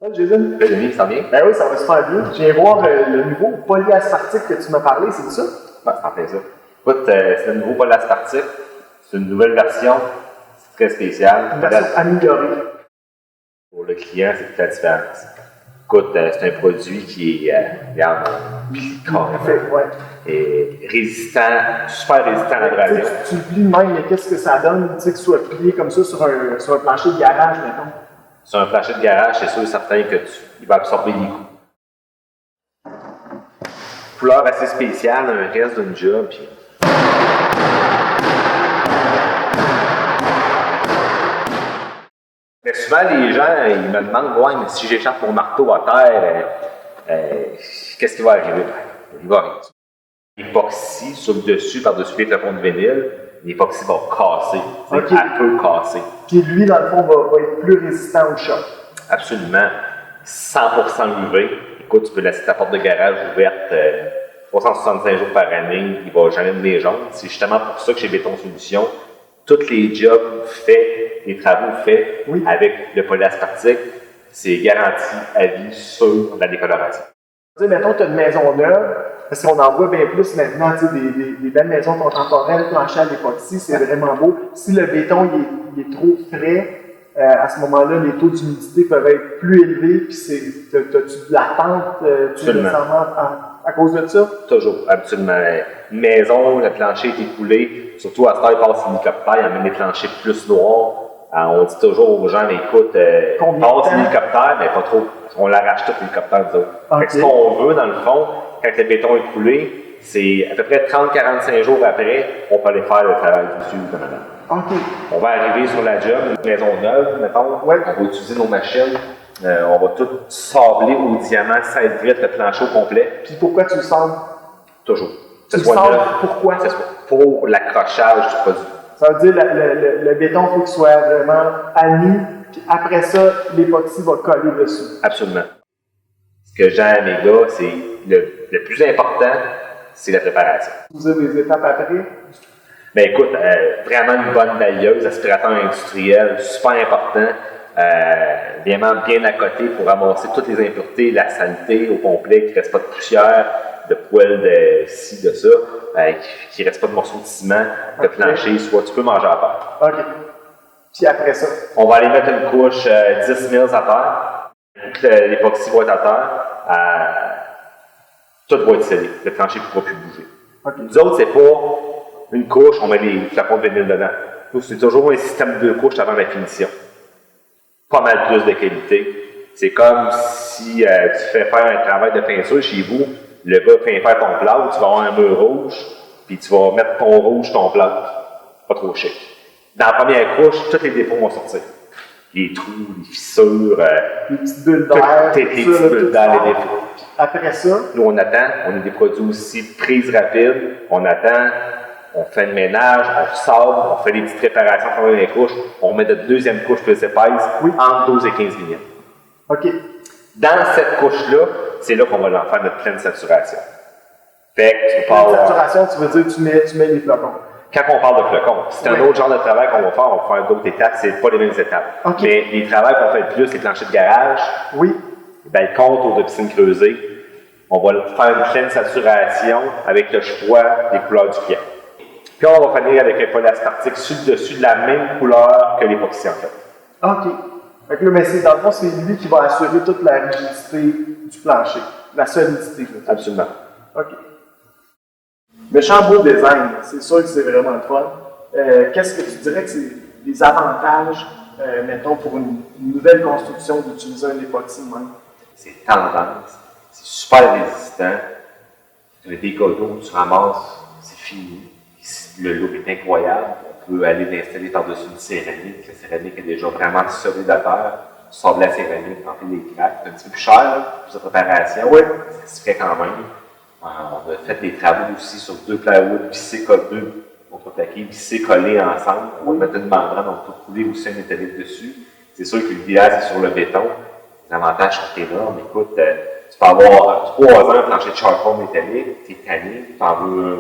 Salut Jason. Salut Denis, ça va bien? Ben oui, ça va super bien. Je viens voir le nouveau polyaspartique que tu m'as parlé, c'est ça? Ouais, c'est en fait ça. Écoute, c'est le nouveau polyaspartique. C'est une nouvelle version. C'est très spécial. Une version améliorée. Pour le client, c'est toute la différence. Écoute, c'est un produit qui est, regarde, Ouais. et résistant, super résistant à l'abrasion. Tu le plies de même, mais qu'est-ce que ça donne, tu sais, que ce soit plié comme ça sur un plancher de garage, mettons? Sur un plancher de garage, c'est sûr et certain qu'il va absorber les coups. Couleur assez spéciale, un reste d'une job, puis mais souvent, les gens, ils me demandent, ouais, mais si j'échappe mon marteau à terre, qu'est-ce qui va arriver? Il va rien. L'époxy sur le dessus, par-dessus les flacons de vinyle, l'époxy va casser. Okay. Elle peut casser. Puis lui, dans le fond, va être plus résistant au choc. Absolument. 100% UV. Écoute, tu peux laisser ta porte de garage ouverte 365 jours par année. Il ne va jamais venir jaune. C'est justement pour ça que chez Béton Solutions, tous les jobs faits, les travaux faits avec le polyaspartique, c'est garanti à vie sur la décoloration. Tu sais, mettons, tu as une maison neuve, parce qu'on en voit bien plus maintenant, tu sais, des belles maisons contemporaines, planchées à l'époxy, c'est vraiment beau. Si le béton il est trop frais, à ce moment-là, les taux d'humidité peuvent être plus élevés, puis t'as-tu de la pente à cause de ça? Toujours, absolument. Maison, le plancher est écoulé, surtout à ce temps, il passe l'hélicoptère, il amène des planchers plus noirs. On dit toujours aux gens, mais écoute, passe l'hélicoptère, mais pas trop. On l'arrache tout l'hélicoptère, nous autres. Okay. Ce qu'on veut, dans le fond, quand le béton est coulé, c'est à peu près 30-45 jours après, on peut aller faire le travail dessus ou comme ça. Okay. On va arriver sur la job, une maison neuve, mettons. Ouais. On va utiliser nos machines. On va tout sabler au diamant, 16 vitres, le plancher au complet. Puis pourquoi tu le sables? Toujours. Tu le sables pourquoi? Pour l'accrochage du produit. Ça veut dire que le béton, il faut qu'il soit vraiment à nu, puis après ça, l'époxy va coller dessus. Absolument. Ce que j'aime, les gars, c'est le plus important, c'est la préparation. Vous avez des étapes après? Ben écoute, vraiment une bonne balayeuse, aspirateur industriel, super important. Vraiment bien à côté pour ramasser toutes les impuretés, la saleté au complet, qu'il ne reste pas de poussière, de poêle de ci, de ça, qu'il ne reste pas de morceaux de ciment, de plancher, soit tu peux manger à terre. OK. Puis après ça? On va aller mettre une couche 10 milles à terre. L'époxy va être à terre. Tout va être scellé. Le plancher ne pourra plus bouger. Okay. Nous autres, c'est pas une couche, on met des flacons de vinyle dedans. Nous, c'est toujours un système de couches avant la finition. Pas mal plus de qualité. C'est comme si tu fais faire un travail de peinture chez vous, le gars vient faire ton plâtre, tu vas avoir un mur rouge, puis tu vas mettre ton rouge, ton plâtre. Pas trop chic. Dans la première couche, tous les défauts vont sortir. Les trous, les fissures, les petites bulles d'air, les petites bulles d'air, les défauts. Après ça, nous, on attend, on a des produits aussi prise rapide, on attend, on fait le ménage, on sable, on fait des petites préparations pour les couches, on met notre deuxième couche plus épaisse, entre 12 et 15 minutes. OK. Dans cette couche-là, c'est là qu'on va leur faire notre pleine saturation. Fait que tu peux pleine saturation, tu veux dire tu mets les flacons. Quand on parle de flacons, c'est un autre genre de travail qu'on va faire, on va faire d'autres étapes, c'est pas les mêmes étapes. Okay. Mais les travaux qu'on fait le plus, les planchers de garage, les balcons autour de piscines creusées, on va faire une pleine saturation avec le choix des couleurs du client. Puis on va finir avec un polyaspartique sur le dessus de la même couleur que l'époxy en fait. OK. Fait que là, mais dans le fond, c'est lui qui va assurer toute la rigidité du plancher, la solidité. Absolument. OK. Méchant beau design, c'est sûr que c'est vraiment le fun. Qu'est-ce que tu dirais que c'est des avantages, mettons, pour une nouvelle construction d'utiliser un époxy de même? C'est tendance, c'est super résistant. Tu as des coteaux, tu ramasses, c'est fini. Le look est incroyable. On peut aller l'installer par-dessus une céramique. La céramique est déjà vraiment solide à terre. Tu sors de la céramique, tu en fais des cracks. C'est un petit peu plus cher pour sa préparation. Oui. Ça se fait quand même. On a fait des travaux aussi sur 2 plywood vissés collés, contreplaqués, vissés collés ensemble. On va mettre une membrane, on peut couler aussi un métallique dessus. C'est sûr que le village est sur le béton. Les avantages sont énormes. Écoute, tu peux avoir 3 ans un plancher de charcoal métallique, tu es tanné, tu en veux un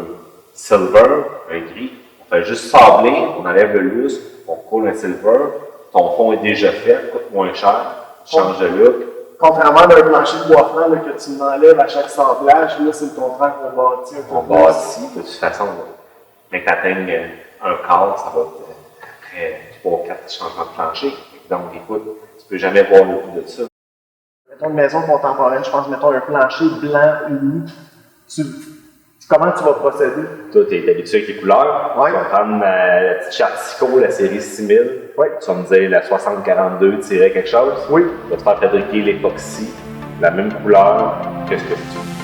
silver, un gris. On fait juste sabler, on enlève le lustre, on coule un silver. Ton fond est déjà fait, coûte moins cher, tu changes de look. Contrairement à un plancher de bois franc là, que tu m'enlèves à chaque sablage, là, c'est le contraire qu'on bâtit un peu On plus. bâtit, de toute façon, dès que tu atteignes un quart, ça va être après 3-4 changements de plancher. Donc, écoute, tu peux jamais voir le bout de ça. Mettons une maison contemporaine, je pense, mettons un plancher blanc uni. Comment tu vas procéder? Toi, tu es habitué avec les couleurs. Ouais. Tu vas prendre la petite charte Sico, la série 6000. Ouais. Tu vas me dire la 6042 quelque chose. Oui. Tu vas te faire fabriquer l'époxy, la même couleur que ce que tu veux.